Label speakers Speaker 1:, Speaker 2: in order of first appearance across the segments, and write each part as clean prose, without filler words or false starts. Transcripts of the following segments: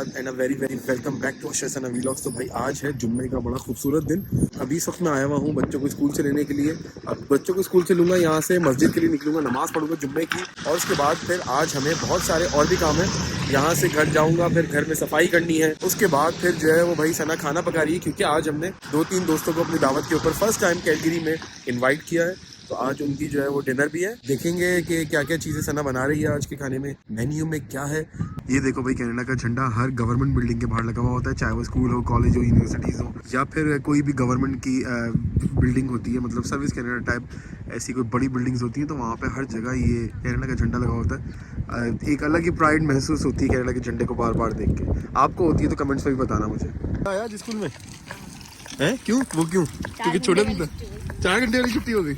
Speaker 1: Naushad and a very very welcome back to अशरसना vlogs. तो भाई आज है जुम्मे का बड़ा खूबसूरत दिन। अभी इस वक्त मैं आया हुआ हूँ बच्चों को स्कूल से लेने के लिए। अब बच्चों को स्कूल से लूँगा, यहाँ से मस्जिद के लिए निकलूँगा, नमाज़ पढ़ूंगा जुम्मे की, और उसके बाद फिर आज हमें बहुत सारे और भी काम है। यहाँ से घर जाऊँगा, फिर घर में सफाई करनी है, उसके बाद फिर जो है वो भाई सना खाना पका रही है, क्योंकि आज हमने 2-3 दोस्तों को अपनी दावत के ऊपर फर्स्ट टाइम कैलगरी में इन्वाइट किया है। तो आज उनकी जो है वो डिनर भी है। देखेंगे कि क्या क्या चीज़ें सना बना रही है आज के खाने में, मेन्यू में क्या है। ये देखो भाई, कनाडा का झंडा हर गवर्नमेंट बिल्डिंग के बाहर लगा हुआ होता है, चाहे वो स्कूल हो, कॉलेज हो, यूनिवर्सिटीज़ हो, या फिर कोई भी गवर्नमेंट की बिल्डिंग होती है, मतलब सर्विस कनाडा टाइप ऐसी कोई बड़ी बिल्डिंग्स होती हैं, तो वहाँ पे हर जगह ये कनाडा का झंडा लगा होता है। एक अलग ही प्राइड महसूस होती है कनाडा के झंडे को बार बार देख के। आपको होती है तो कमेंट्स में भी बताना मुझे। आया जी स्कूल में है क्यों, वो क्यों, क्योंकि छोटा दिन था, 4 घंटे वाली छुट्टी हो गई।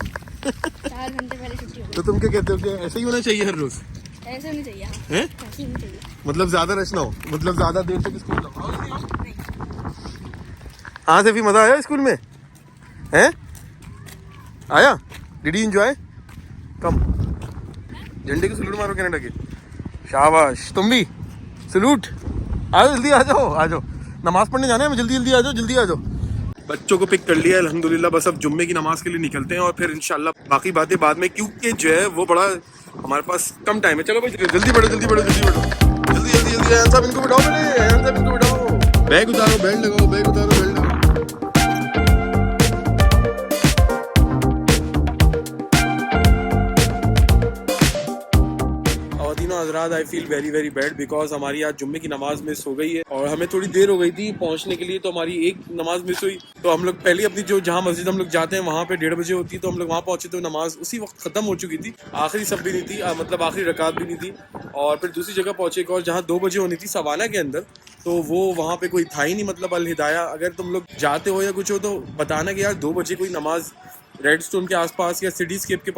Speaker 2: 4 घंटे पहले छुट्टी हो गई।
Speaker 1: तो तुम क्या कहते हो कि ऐसा ही होना चाहिए हर रोज?
Speaker 2: ऐसे नहीं चाहिए,
Speaker 1: हैं?
Speaker 2: ऐसे नहीं चाहिए।
Speaker 1: मतलब ज्यादा रश ना हो, मतलब ज्यादा देर तक स्कूल ना हो। हाँ सैफी, मजा आया स्कूल में? हैं? आया? Did you enjoy? कम झंडे की सलूट मारो कनाडा के। शाबाश, तुम भी सलूट। आओ जल्दी, आ जाओ आ जाओ, नमाज पढ़ने जाना है हमें, जल्दी जल्दी आ जाओ, जल्दी आ जाओ। बच्चों को पिक कर लिया अल्हम्दुलिल्लाह, बस अब जुम्मे की नमाज के लिए निकलते हैं और फिर इंशाल्लाह बाकी बातें बाद में, क्योंकि जो है वो बड़ा हमारे पास कम टाइम है। चलो भाई जल्दी बढ़ो, जल्दी बढ़ो, जल्दी बढ़ो, जल्दी जल्दी जल्दी। अयान साहब इनको बिठाओ, पहले अयान साहब इनको बिठाओ। बैग उतारो, बेल्ट लगाओ, बैग उतारो, बेल्ट लगाओ। हजरात, I feel very very bad because हमारी आज जुम्मे की नमाज मिस हो गई है और हमें थोड़ी देर हो गई थी पहुंचने के लिए, तो हमारी एक नमाज मिस हुई। तो हम लोग पहले अपनी जो जहाँ मस्जिद हम लोग जाते हैं वहाँ पे 1:30 बजे होती है, तो हम लोग वहाँ पहुंचे तो नमाज उसी वक्त खत्म हो चुकी थी, आखिरी सब भी नहीं थी, मतलब आखिरी रकात भी नहीं थी। और फिर दूसरी जगह पहुंचे और जहाँ 2 बजे होनी थी सवाना के अंदर, तो वो वहाँ पे कोई था ही नहीं, मतलब अल हिदाया। अगर तुम लोग जाते हो या कुछ हो तो बताना कि यार 2 बजे कोई नमाज रेड स्टोन के आसपास या सिटी स्केप के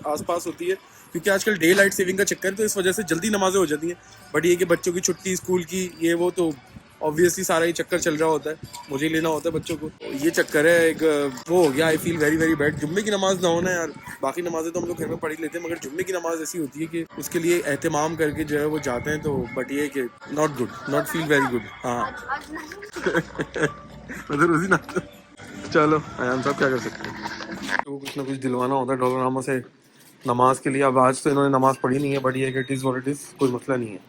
Speaker 1: आसपास होती है, क्योंकि आजकल डे लाइट सेविंग का चक्कर है, तो इस वजह से जल्दी नमाजें हो जाती हैं। बट ये कि बच्चों की छुट्टी स्कूल की ये वो, तो ऑब्वियसली सारा ही चक्कर चल रहा होता है, मुझे लेना होता है बच्चों को, तो ये चक्कर है एक वो हो गया। I feel very very bad. जुम्मे की नमाज ना होना यार, बाकी नमाजें तो हम लोग घर में पढ़ ही लेते हैं, मगर जुम्मे की नमाज ऐसी होती है कि उसके लिए एहतमाम करके जो है वो जाते हैं, तो बट ये कि not good, not feel very good. हाँ रोजी ना। चलो अयान साहब क्या कर सकते हैं, तो कुछ ना कुछ दिलवाना होता है डॉक्टर रामा से नमाज के लिए। अब आज तो इन्होंने नमाज पढ़ी नहीं है, बट ये it is what it is, कोई मसला नहीं है।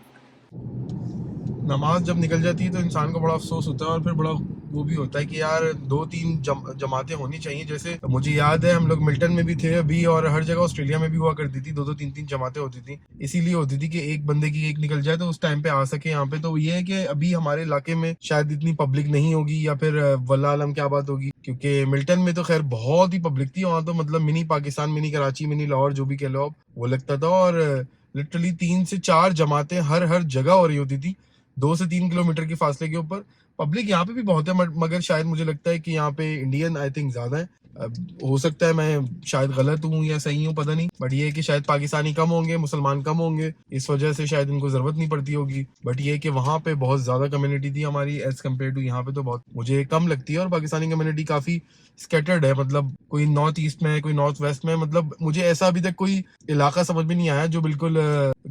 Speaker 1: नमाज जब निकल जाती है तो इंसान को बड़ा अफसोस होता है, और फिर बड़ा वो भी होता है कि यार 2-3 जमातें होनी चाहिए। जैसे मुझे याद है हम लोग मिल्टन में भी थे अभी, और हर जगह ऑस्ट्रेलिया में भी हुआ करती थी, 2-2 3-3 जमातें होती थी। इसीलिए होती थी कि एक बंदे की एक निकल जाए तो उस टाइम पे आ सके यहाँ पे। तो ये है कि अभी हमारे इलाके में शायद इतनी पब्लिक नहीं होगी, या फिर वल्लाह आलम क्या बात होगी, क्योंकि मिल्टन में तो खैर बहुत ही पब्लिक थी वहाँ, तो मतलब mini Pakistan, mini Karachi, mini Lahore, जो भी कह लो आप, वो लगता था। और लिटरली 3 से 4 जमातें हर जगह हो रही होती थी, 2 से 3 किलोमीटर के फासले के ऊपर। पब्लिक यहाँ पे भी बहुत है, मगर शायद मुझे लगता है कि यहाँ पे इंडियन आई थिंक ज्यादा है। अब हो सकता है मैं शायद गलत हूँ या सही हूँ, पता नहीं, बट ये है कि शायद पाकिस्तानी कम होंगे, मुसलमान कम होंगे, इस वजह से शायद इनको जरूरत नहीं पड़ती होगी। बट ये है कि वहाँ पे बहुत ज्यादा कम्युनिटी थी हमारी एज कम्पेयर टू यहाँ पे, तो बहुत मुझे कम लगती है। और पाकिस्तानी कम्युनिटी काफी स्कैटर्ड है, मतलब कोई नॉर्थ ईस्ट में है, कोई नॉर्थ वेस्ट में, मतलब मुझे ऐसा अभी तक कोई इलाका समझ में नहीं आया जो बिल्कुल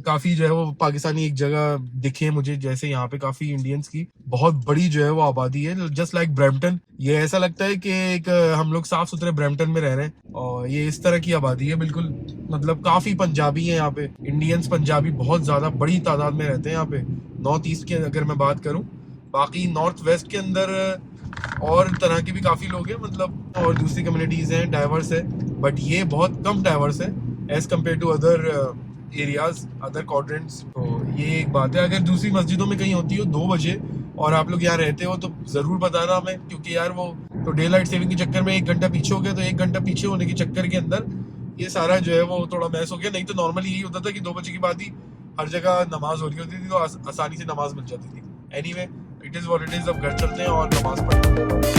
Speaker 1: काफी जो है वो पाकिस्तानी एक जगह दिखे मुझे। जैसे यहाँ पे काफी इंडियंस की बहुत बड़ी जो है वो आबादी है, जस्ट लाइक ब्रैम्पटन। ये ऐसा लगता है कि एक हम लोग साफ सुथरे ब्रैम्पटन में रह रहे हैं, और ये इस तरह की आबादी है बिल्कुल। मतलब काफी पंजाबी है यहाँ पे, इंडियंस पंजाबी बहुत ज्यादा बड़ी तादाद में रहते हैं यहाँ पे, नॉर्थ ईस्ट की अगर मैं बात करूँ। बाकी नॉर्थ वेस्ट के अंदर और तरह के भी काफी लोग हैं, मतलब और दूसरी कम्युनिटीज हैं, डाइवर्स है, बट ये बहुत कम डाइवर्स है as compare to other areas, other quadrants. तो ये एक बात है। अगर दूसरी मस्जिदों में कहीं होती हो 2 बजे और आप लोग यहाँ रहते हो तो जरूर बताना हमें, क्योंकि यार वो तो डे लाइट सेविंग के चक्कर में 1 घंटा पीछे हो गया, तो 1 घंटा पीछे होने के चक्कर के अंदर ये सारा जो है वो थोड़ा मैस हो गया। नहीं तो नॉर्मली यही होता था कि 2 बजे के बाद ही हर जगह नमाज हो रही होती थी, तो आसानी से नमाज मिल जाती थी। Anyway it is what it is. अब घर चलते हैं और नमाज पढ़ते हैं।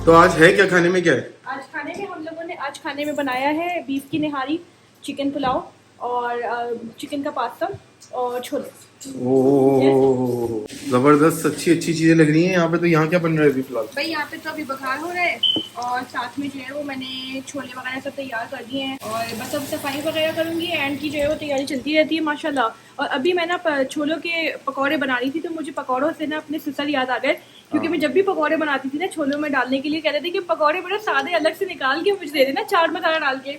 Speaker 1: तो आज है क्या खाने में, क्या है
Speaker 2: आज खाने में? हम लोगों ने आज खाने में बनाया है बीफ की निहारी, चिकन पुलाव और चिकन का पास्ता और छोले।
Speaker 1: ओ जबरदस्त, अच्छी अच्छी चीजें लग रही हैं यहाँ पे। तो यहाँ क्या बन रहा है अभी फिलहाल?
Speaker 2: भाई यहाँ पे तो अभी बघार हो रहा है और साथ में जो है वो मैंने छोले वगैरह सब तैयार कर दिए हैं और बस अब सफाई वगैरह करूँगी एंड की जो है वो तैयारी चलती रहती है माशाल्लाह। और अभी मैं ना छोलों के पकौड़े बना रही थी तो मुझे पकौड़ों से ना अपने ससुर याद आ गए, क्योंकि मैं जब भी पकौड़े बनाती थी ना छोलों में डालने के लिए कहते थे कि पकौड़े बड़े सादे अलग से निकाल के मुझे दे देना चाट मसाला डाल के।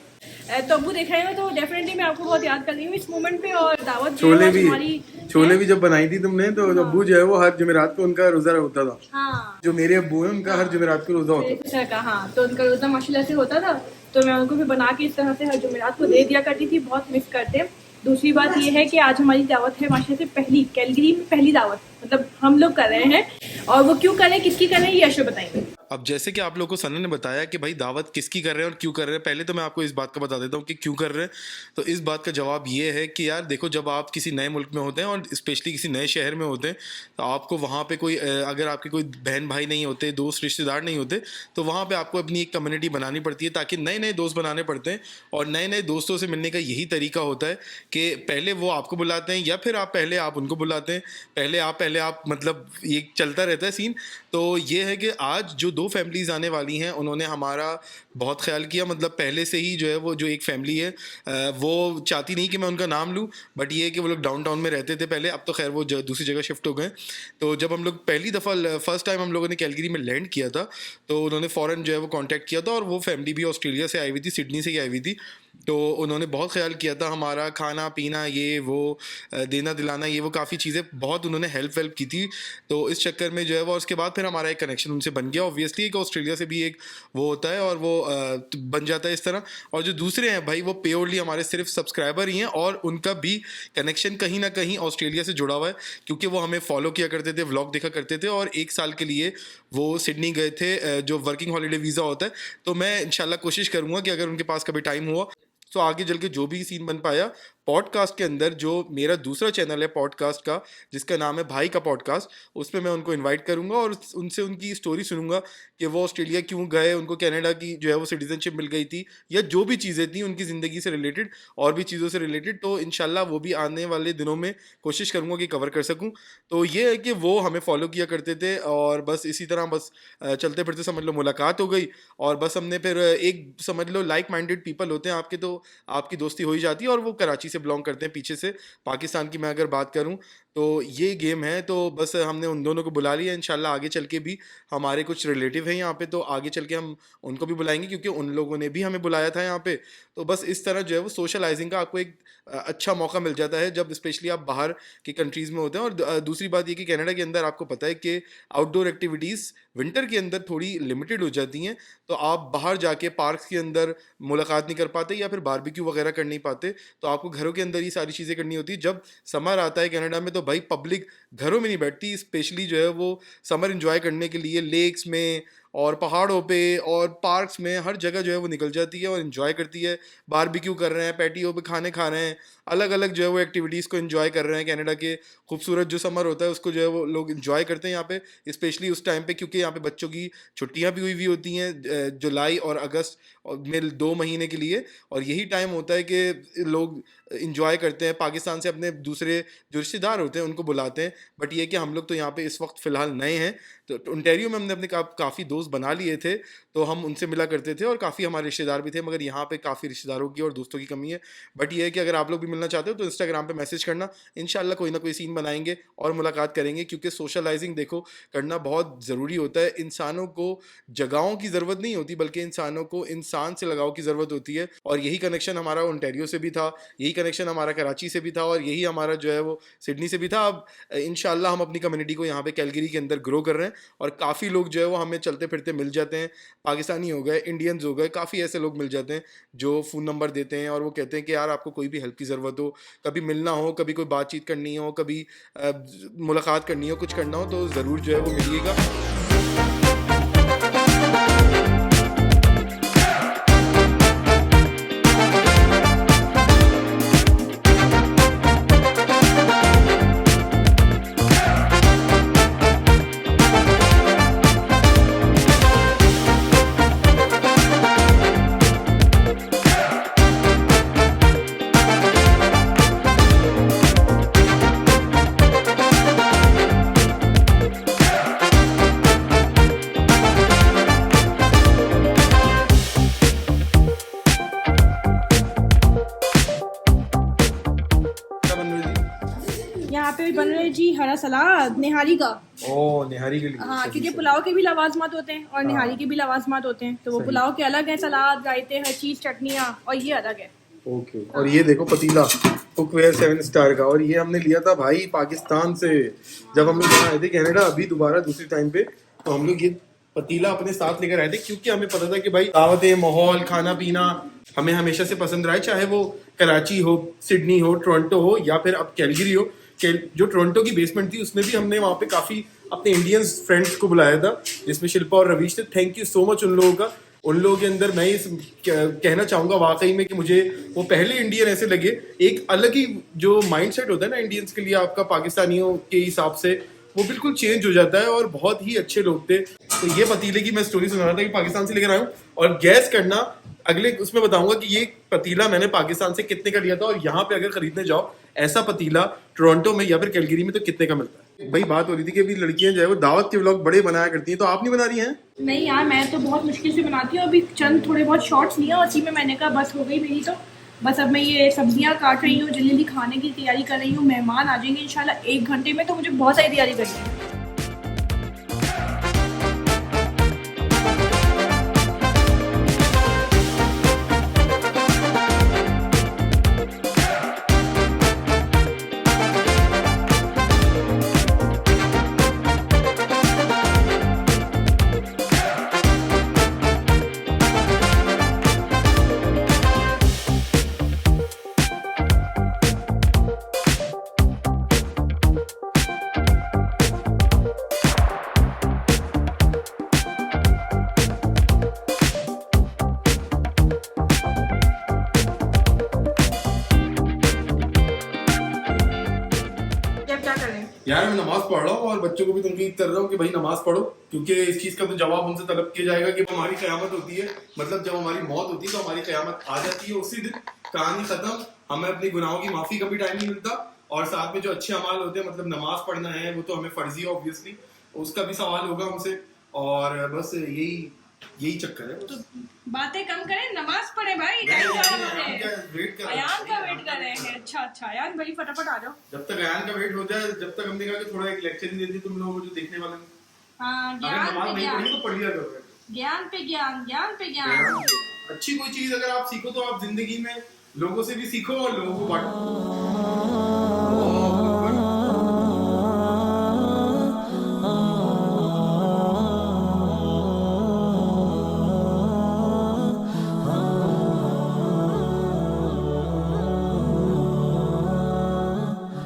Speaker 2: तो अबू देख रहे हो तो डेफिनेटली मैं आपको बहुत याद कर रही हूँ इस मोमेंट पे। और दावत जो है
Speaker 1: छोले
Speaker 2: आज
Speaker 1: भी,
Speaker 2: हमारी
Speaker 1: छोले भी जब बनाई थी तुमने तो अब्बू जो है वो हर जुमेरात को उनका रोजा होता था।
Speaker 2: हाँ
Speaker 1: जो मेरे अब्बू हैं उनका हर जुमेरात को रोजा होता था।
Speaker 2: अच्छा का, हाँ तो उनका रोजा माशाल्लाह से होता था तो मैं उनको भी बना के इस तरह से हर जुमेरात को दे दिया करती थी, बहुत मिस करते हैं। दूसरी बात ये है कि आज हमारी दावत है माशाल्लाह से पहली कैलगरी में पहली दावत, मतलब हम लोग कर रहे हैं और वो क्यों करें किसकी करें ये अशर बताएंगे।
Speaker 1: अब जैसे कि आप लोगों को सना ने बताया कि भाई दावत किसकी कर रहे हैं और क्यों कर रहे हैं, पहले तो मैं आपको इस बात का बता देता हूँ कि क्यों कर रहे हैं। तो इस बात का जवाब ये है कि यार देखो, जब आप किसी नए मुल्क में होते हैं और स्पेशली किसी नए शहर में होते हैं तो आपको वहाँ पे कोई अगर आपके कोई बहन भाई नहीं होते, दोस्त रिश्तेदार नहीं होते, तो वहाँ पे आपको अपनी एक कम्युनिटी बनानी पड़ती है ताकि नए नए दोस्त बनाने पड़ते हैं। और नए नए दोस्तों से मिलने का यही तरीका होता है कि पहले वो आपको बुलाते हैं या फिर आप पहले आप उनको बुलाते हैं, पहले आप मतलब ये चलता रहता है सीन। तो ये है कि आज जो दो फैमिलीज़ आने वाली हैं उन्होंने हमारा बहुत ख्याल किया, मतलब पहले से ही जो है वो जो एक फैमिली है वो चाहती नहीं कि मैं उनका नाम लूँ, बट ये है कि वो लोग डाउनटाउन में रहते थे पहले, अब तो खैर वो दूसरी जगह शिफ्ट हो गए। तो जब हम लोग पहली दफ़ा फर्स्ट टाइम हम लोगों ने कैलगरी में लैंड किया था तो उन्होंने फ़ौरन जो है वो कांटेक्ट किया था और वो फैमिली भी ऑस्ट्रेलिया से आई हुई थी, सिडनी से ही आई हुई थी। तो उन्होंने बहुत ख्याल किया था हमारा, खाना पीना ये वो देना दिलाना ये वो काफ़ी चीज़ें बहुत उन्होंने हेल्प वेल्प की थी। तो इस चक्कर में जो है वो उसके बाद फिर हमारा एक कनेक्शन उनसे बन गया। ऑब्वियसली एक ऑस्ट्रेलिया से भी एक वो होता है और वो बन जाता है इस तरह। और जो दूसरे हैं भाई वो प्योरली हमारे सिर्फ सब्सक्राइबर ही हैं और उनका भी कनेक्शन कहीं ना कहीं ऑस्ट्रेलिया से जुड़ा हुआ है, क्योंकि वो हमें फॉलो किया करते थे, व्लॉग देखा करते थे और 1 साल के लिए वो सिडनी गए थे जो वर्किंग हॉलीडे वीज़ा होता है। तो मैं इंशाल्लाह कोशिश करूँगा कि अगर उनके पास कभी टाइम हुआ तो आगे चल के जो भी सीन बन पाया पॉडकास्ट के अंदर, जो मेरा दूसरा चैनल है पॉडकास्ट का जिसका नाम है भाई का पॉडकास्ट, उसमें मैं उनको इनवाइट करूंगा और उनसे उनकी स्टोरी सुनूंगा कि वो ऑस्ट्रेलिया क्यों गए, उनको कनाडा की जो है वो सिटीजनशिप मिल गई थी या जो भी चीज़ें थी उनकी ज़िंदगी से रिलेटेड और भी चीज़ों से रिलेटेड। तो इंशाल्लाह वो भी आने वाले दिनों में कोशिश करूँगा कि कवर कर सकूँ। तो ये है कि वो हमें फॉलो किया करते थे और बस इसी तरह बस चलते फिरते समझ लो मुलाकात हो गई और बस हमने फिर एक समझ लो लाइक माइंडेड पीपल होते हैं आपके, तो आपकी दोस्ती हो ही जाती है। और वो कराची से बिलोंग करते हैं, पीछे से पाकिस्तान की मैं अगर बात करूं तो ये गेम है। तो बस हमने उन दोनों को बुला लिया, इंशाल्लाह आगे चल के भी हमारे कुछ रिलेटिव हैं यहाँ पे तो आगे चल के हम उनको भी बुलाएंगे क्योंकि उन लोगों ने भी हमें बुलाया था यहाँ पे। तो बस इस तरह जो है वो सोशलाइजिंग का आपको एक अच्छा मौका मिल जाता है जब स्पेशली आप बाहर की कंट्रीज़ में होते हैं। और दूसरी बात ये कि कनाडा के अंदर आपको पता है कि आउटडोर एक्टिविटीज़ विंटर के अंदर थोड़ी लिमिटेड हो जाती हैं, तो आप बाहर जाके पार्क्स के अंदर मुलाकात नहीं कर पाते या फिर बारबेक्यू वगैरह कर नहीं पाते, तो आपको घरों के अंदर ही सारी चीज़ें करनी होती है। जब समर आता है कनाडा में तो भाई पब्लिक घरों में नहीं बैठती, स्पेशली जो है वो समर एंजॉय करने के लिए लेक्स में और पहाड़ों पे और पार्क्स में हर जगह जो है वो निकल जाती है और इन्जॉय करती है। बारबेक्यू कर रहे हैं, पैटियो पे खाने खा रहे हैं, अलग अलग जो है वो एक्टिविटीज़ को इन्जॉय कर रहे हैं। कनाडा के खूबसूरत जो समर होता है उसको जो है वो लोग इन्जॉय करते हैं यहाँ पे, स्पेशली उस टाइम पे क्योंकि यहाँ पे बच्चों की छुट्टियाँ भी हुई होती हैं जुलाई और अगस्त में 2 महीने के लिए, और यही टाइम होता है कि लोग इन्जॉय करते हैं। पाकिस्तान से अपने दूसरे जो रिश्तेदार होते हैं उनको बुलाते हैं, बट ये कि हम लोग तो यहाँ पे इस वक्त फ़िलहाल नए हैं। तो ओंटारियो में हमने अपने काफ़ी दोस्त बना लिए थे तो हम उनसे मिला करते थे और काफ़ी हमारे रिश्तेदार भी थे, मगर यहाँ पे काफ़ी रिश्तेदारों की और दोस्तों की कमी है। बट ये है कि अगर आप लोग भी मिलना चाहते हो तो इंस्टाग्राम पे मैसेज करना, इंशाल्लाह कोई ना कोई सीन बनाएंगे और मुलाकात करेंगे, क्योंकि सोशलाइजिंग देखो करना बहुत ज़रूरी होता है। इंसानों को जगहों की ज़रूरत नहीं होती बल्कि इंसानों को इंसान से लगाव की ज़रूरत होती है। और यही कनेक्शन हमारा ओंटारियो से भी था, यही कनेक्शन हमारा कराची से भी था और यही हमारा जो है वो सिडनी से भी था। अब इंशाल्लाह हम अपनी कम्युनिटी को यहाँ पे कैलगरी के अंदर ग्रो कर रहे हैं और काफ़ी लोग जो है वो हमें चलते फिरते मिल जाते हैं। पाकिस्तानी हो गए, इंडियंस हो गए, काफ़ी ऐसे लोग मिल जाते हैं जो फ़ोन नंबर देते हैं और वो कहते हैं कि यार आपको कोई भी हेल्प की ज़रूरत हो, कभी मिलना हो, कभी कोई बातचीत करनी हो, कभी मुलाकात करनी हो, कुछ करना हो तो ज़रूर जो है वो मिलिएगा।
Speaker 2: हरा सलाद निहारी का।
Speaker 1: ओ निहारी के लिए।
Speaker 2: हाँ, क्योंकि पुलाव के भी लवाजमात होते हैं और निहारी के भी लवाजमात होते हैं, तो वो पुलाव के अलग है, सलाद, रायते, हर चीज, चटनियाँ, और ये अलग है।
Speaker 1: ओके। और ये देखो पतीला कुकवेयर 7 स्टार का, और ये हमने लिया था भाई पाकिस्तान से। जब हम लोग यहाँ आए थे कनाडा, अभी दोबारा दूसरी टाइम पे, तो हम लोग ये पतीला अपने साथ लेकर आए थे, क्योंकि हमें पता था कि भाई दावतें, माहौल, खाना पीना हमें हमेशा से पसंद रहा है, चाहे वो कराची हो, सिडनी हो, टोरंटो हो, या फिर अब कैलगरी हो। जो टोरंटो की बेसमेंट थी उसमें भी हमने वहाँ पे काफी अपने इंडियन फ्रेंड्स को बुलाया था, जिसमें शिल्पा और रवीश थे। थैंक यू सो मच उन लोगों का। उन लोगों के अंदर मैं ये कहना चाहूंगा वाकई में कि मुझे वो पहले इंडियन ऐसे लगे। एक अलग ही जो माइंडसेट होता है ना इंडियंस के लिए, आपका पाकिस्तानियों के हिसाब से वो बिल्कुल चेंज हो जाता है, और बहुत ही अच्छे लोग थे। तो ये पतीले की मैं स्टोरी सुना रहा था कि पाकिस्तान से लेकर आया हूँ, और गैस करना अगले उसमें बताऊंगा कि ये पतीला मैंने पाकिस्तान से कितने का लिया था, और यहाँ पे अगर खरीदने जाओ ऐसा पतीला टोरंटो में या फिर कैलगरी में तो कितने का मिलता है। भाई बात हो रही थी कि अभी लड़कियां जो है वो दावत के व्लॉग बड़े बनाया करती हैं, तो आप नहीं बना रही हैं?
Speaker 2: नहीं यार, मैं तो बहुत मुश्किल से बनाती हूँ, अभी चंद थोड़े बहुत शॉर्ट्स लिए, उसी में मैंने कहा बस हो गई मेरी, तो बस अब मैं ये सब्जियां काट रही हूँ, जल्दी जल्दी खाने की तैयारी कर रही हूँ। मेहमान आ जाएंगे इंशाल्लाह 1 घंटे में, तो मुझे बहुत सारी तैयारी करनी है।
Speaker 1: यार मैं नमाज पढ़ रहा हूँ और बच्चों को भी तनकीद कर रहा हूँ कि भाई नमाज पढ़ो, क्योंकि इस चीज का तो जवाब उनसे तलब किया जाएगा कि हमारी कयामत होती है, मतलब जब हमारी मौत होती है तो हमारी कयामत आ जाती है उसी दिन, कहानी खत्म। हमें अपने गुनाहों की माफी का भी टाइम नहीं मिलता, और साथ में जो अच्छे अमाल होते हैं, मतलब नमाज पढ़ना है वो तो हमें फर्जी है ऑब्वियसली, उसका भी सवाल होगा हमसे, और बस यही चक्कर है।
Speaker 2: तो बातें कम करें, नमाज पढ़े भाई,
Speaker 1: अयान
Speaker 2: अयान
Speaker 1: का वेट
Speaker 2: कर रहे हैं। अच्छा अयान भाई फटाफट आ जाओ।
Speaker 1: जब तक अयान का वेट हो जाए, जब तक हमने कहा कि थोड़ा एक लेक्चर ही दे दी तुम लोगों को जो देखने वाले।
Speaker 2: हाँ,
Speaker 1: अगर नमाज नहीं पढ़ी तो पढ़ लिया करो।
Speaker 2: ज्ञान पे ज्ञान, ज्ञान पे ज्ञान।
Speaker 1: अच्छी कोई चीज अगर आप सीखो तो आप जिंदगी में लोगों से भी सीखो और लोगों को बांटो।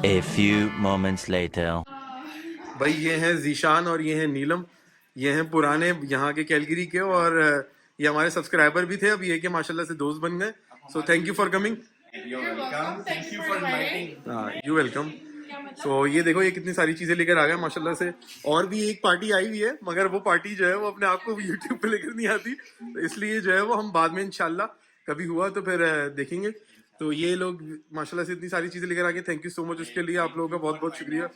Speaker 3: A few moments later.
Speaker 1: भाई ये हैं जीशान और ये हैं नीलम, ये हैं पुराने यहाँ के कैलगरी के, और ये हमारे सब्सक्राइबर भी थे, अब ये के माशाल्लाह से दोस्त बन गए। So thank you for coming. You welcome. So ये देखो ये कितनी सारी चीजें लेकर आ गए माशाल्लाह से, और भी एक पार्टी आई हुई है, मगर वो पार्टी जो है वो अपने आप को यूट्यूब पे लेकर नहीं आती, तो इसलिए जो है वो हम बाद में इंशाल्लाह कभी हुआ तो फिर देखेंगे। तो ये लोग माशाल्लाह से इतनी सारी चीजें लेकर आ गए, थैंक यू सो मच उसके लिए, आप लोगों का बहुत बहुत शुक्रिया।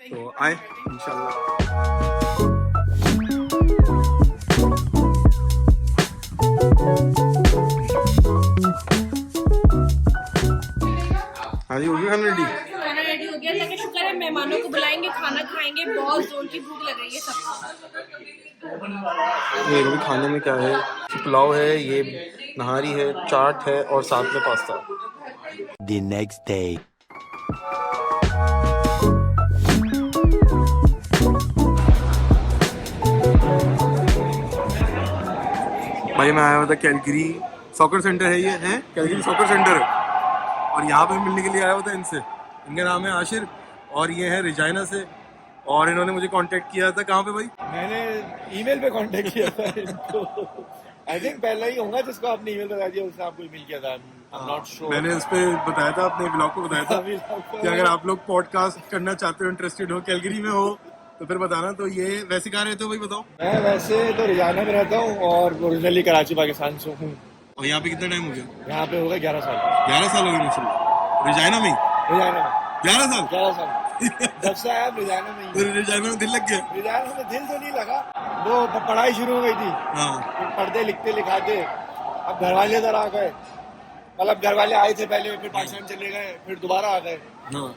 Speaker 1: तो आए इंशाल्लाह। हाँ जी, हो गया खाना रेडी?
Speaker 2: खाना रेडी हो गया, अल्लाह का शुक्र है। मेहमानों को बुलाएंगे, खाना खाएंगे, बहुत जोर की भूख लग रही है सबको।
Speaker 1: ये देखो खाने में क्या है, पुलाव है, ये नहारी है, चाट है, और साथ में पास्ता।
Speaker 3: The next day.
Speaker 1: भाई मैं आया हुआ था कैलगरी सॉकर सेंटर है, ये है कैलगरी सॉकर सेंटर है, और यहाँ पे मिलने के लिए आया हुआ था इनसे। इनका नाम है आशिर और ये है रिजाइना से, और इन्होंने मुझे कांटेक्ट किया था। कहाँ पे भाई?
Speaker 4: मैंने ईमेल पे कांटेक्ट किया था इनको। आई थिंक पहला ही होगा जिसको आपने ईमेल बता दिया, उसने आपको ईमेल किया था। I'm not sure.
Speaker 1: मैंने उस पर बताया था, अपने ब्लॉग को बताया था कि अगर आप लोग पॉडकास्ट करना चाहते हो, इंटरेस्टेड हो, कैलगरी में हो तो फिर बताना। तो ये वैसे कहाँ रहते हो भाई बताओ?
Speaker 4: मैं वैसे तो रिजाना में रहता हूँ और ओरिजिनली कराची पाकिस्तान से हूँ।
Speaker 1: और यहाँ पे कितना टाइम हो गया?
Speaker 4: यहाँ पे हो गए 11 साल।
Speaker 1: 11 साल हो गए माशाल्लाह। रिजाइना में?
Speaker 4: रिजाना में
Speaker 1: 11 साल?
Speaker 4: 11 साल जब से आया रिजाना में ही।
Speaker 1: रिजाइना में दिल लग गया?
Speaker 4: रिजाना में दिल तो नहीं लगा, वो पढ़ाई शुरू हो गई थी।
Speaker 1: हाँ।
Speaker 4: पढ़ते लिखते लिखाते अब घर वाले इधर आ गए, मतलब घर वाले आए थे पहले, फिर पाकिस्तान चले गए, फिर दोबारा आ गए,
Speaker 1: हाँ।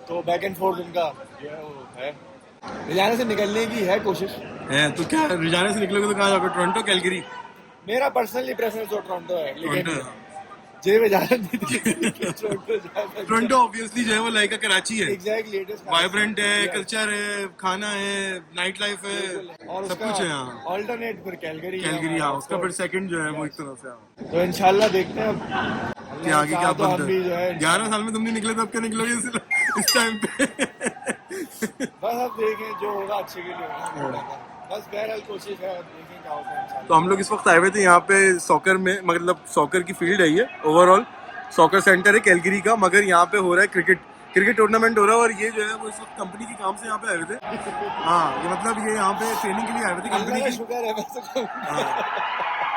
Speaker 4: तो बैक एंड फोर्थ उनका। जो है वो है, रिजाना से निकलने की है कोशिश।
Speaker 1: है तो क्या रिजाने से निकलोगे तो कहाँ जाओगे? Toronto, Calgary?
Speaker 4: मेरा पर्सनली प्रेफरेंस तो टोरंटो है,
Speaker 1: टोरंटो
Speaker 4: लेकिन जेब इजाजत नहीं देती कि टोरंटो जा सकते।
Speaker 1: टोरंटो ऑब्वियसली जो है वो लाइक कराची है,
Speaker 4: एग्जैक्टली, लेटेस्ट
Speaker 1: वाइब्रेंट है, कल्चर है, खाना है, नाइट लाइफ है,
Speaker 4: और
Speaker 1: सब कुछ है यहाँ।
Speaker 4: ऑल्टरनेट फिर कैलगरी
Speaker 1: कैलगरी, हाँ, उसका फिर सेकंड जो है वो एक तरह से, हाँ।
Speaker 4: तो इंशाल्लाह देखते हैं अब
Speaker 1: कि आगे क्या
Speaker 4: तो हम
Speaker 1: बनता
Speaker 4: भी जो है
Speaker 1: है। 11 साल में तुम नहीं निकले तो अब क्या निकलोगे इस टाइम पे?
Speaker 4: बस अब देखें जो होगा अच्छे के लिए होगा। बस बहरहाल कोशिश है, देखें क्या होता है इंशाल्लाह।
Speaker 1: तो हम लोग इस वक्त आए हुए थे यहाँ पे सॉकर में, मतलब सॉकर की फील्ड है ये, ओवरऑल सॉकर सेंटर है कैलगरी का, मगर यहाँ पे हो रहा है क्रिकेट टूर्नामेंट हो रहा है। और ये जो है वो इस वक्त कंपनी के काम से यहाँ पे आए हुए थे। हाँ, ये मतलब ये यहाँ पे ट्रेनिंग के लिए आए हुए थे कंपनी
Speaker 4: अल्लाह का
Speaker 1: की।
Speaker 4: शुक्र है बस तो।
Speaker 1: हाँ,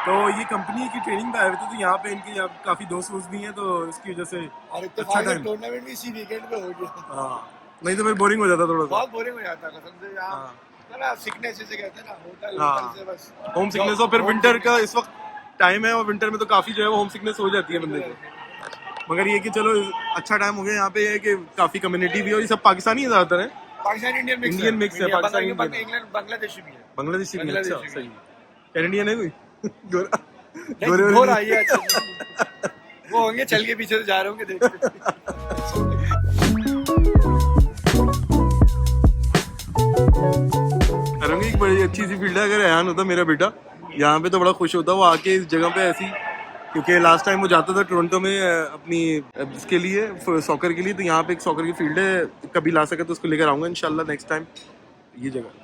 Speaker 1: तो ये कंपनी की ट्रेनिंग पे आए हुए थे, तो यहाँ पे इनके यहाँ काफी दोस्त वोस्त भी हैं, तो इसकी वजह से
Speaker 4: और
Speaker 1: अच्छा
Speaker 4: इत्तेफाक
Speaker 1: टाइम।
Speaker 4: टूर्नामेंट भी इसी वीकेंड पे हो गया।
Speaker 1: हाँ, नहीं तो फिर बोरिंग हो जाता थोड़ा सा।
Speaker 4: बहुत बोरिंग हो जाता है कसम से। यहाँ
Speaker 1: हाँ।
Speaker 4: ना सिकनेस जिसे कहते हैं ना, होटल
Speaker 1: हाँ।
Speaker 4: से बस
Speaker 1: होम सिकनेस हो, फिर विंटर का इस वक्त टाइम है, और विंटर में तो काफी जो है वो होम सिकनेस हो जाती है बंदे को। मगर ये कि चलो अच्छा टाइम हो गया यहाँ पे, ये है कि काफी कम्युनिटी भी है, और ये सब पाकिस्तानी है ज्यादातर है।
Speaker 4: Pakistan Indian mix
Speaker 1: Indian mix है, पाकिस्तानी इंडियन।
Speaker 4: इंग्लैंड बांग्लादेशी भी है।
Speaker 1: बांग्लादेशी भी है, अच्छा
Speaker 4: बांग्लादेशी
Speaker 1: सही। कैनेडियन है कोई? गोरा
Speaker 4: नहीं, घोर आई है अच्छा। वो होंगे चल के पीछे से जा रहे होंगे, देखते।
Speaker 1: रंग एक बड़ी अच्छी सी फील्ड है। अगर अयान होता मेरा बेटा यहाँ पे तो बड़ा खुश होता वो आके इस जगह पे ऐसी, क्योंकि लास्ट टाइम वो जाता था टोरंटो में अपनी इसके लिए, सॉकर के लिए। तो यहाँ पे एक सॉकर की फील्ड है, कभी ला सके तो उसको लेकर आऊंगा इंशाल्लाह नेक्स्ट टाइम ये जगह।